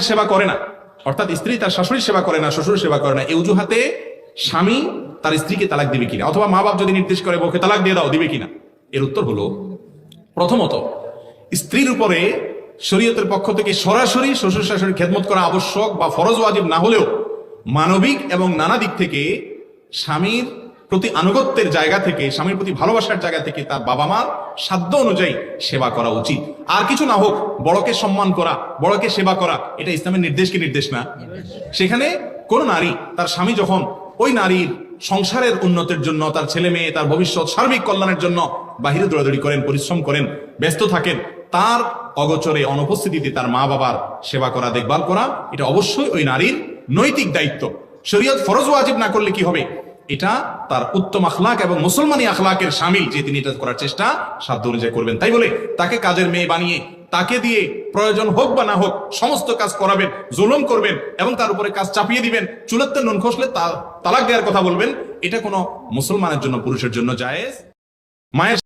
সেবা করে না, অর্থাৎ স্ত্রী তার শাশুড়ির সেবা করে না, শ্বশুর সেবা করে না, এই অজুহাতে স্বামী তার স্ত্রীকে তালাক দিবে কিনা, অথবা মা বাপ যদি নির্দেশ করে বউকে তালাক দিয়ে দাও, দিবে কিনা? এর উত্তর হলো, প্রথমত স্ত্রীর উপরে শরীয়তের পক্ষ থেকে সরাসরি শ্বশুর শাশুড়ির খেদমত করা আবশ্যক বা ফরজ ওয়াজিব না হলেও মানবিক এবং নানা দিক থেকে স্বামীর প্রতি আনুগত্যের জায়গা থেকে, স্বামীর প্রতি ভালোবাসার জায়গা থেকে তার বাবা মার সাধ্য অনুযায়ী সেবা করা উচিত। আর কিছু না হোক, বড়কে সম্মান করা, বড়কে সেবা করা, এটা ইসলামের নির্দেশ কি নির্দেশ না? সেখানে কোন নারী তার স্বামী যখন ওই নারীর সংসারের উন্নতির জন্য, তার ছেলে মেয়ে, তার ভবিষ্যৎ সার্বিক কল্যাণের জন্য বাহিরে দৌড়াদৌড়ি করেন, পরিশ্রম করেন, ব্যস্ত থাকেন, তার অগোচরে অনুপস্থিতিতে তার মা বাবার সেবা করা, দেখভাল করা, এটা অবশ্যই ওই নারীর নৈতিক দায়িত্ব। শরীয়ত ফরজ ওয়াজিব না করলে কি হবে? এটা তার উত্তম আখলাক এবং মুসলমানি আখলাকের শামিল, যে তিনি এটা করার চেষ্টা সাধ্য অনুযায়ী করবেন। তাই বলে তাকে কাজের মেয়ে বানিয়ে, তাকে দিয়ে প্রয়োজন হোক বা না হোক সমস্ত কাজ করাবেন, জুলুম করবেন এবং তার উপরে কাজ চাপিয়ে দিবেন, চুলাতে নুন খসলে তালাক দেওয়ার কথা বলবেন, এটা কোনো মুসলমানের জন্য, পুরুষের জন্য জায়েজ। মায়ের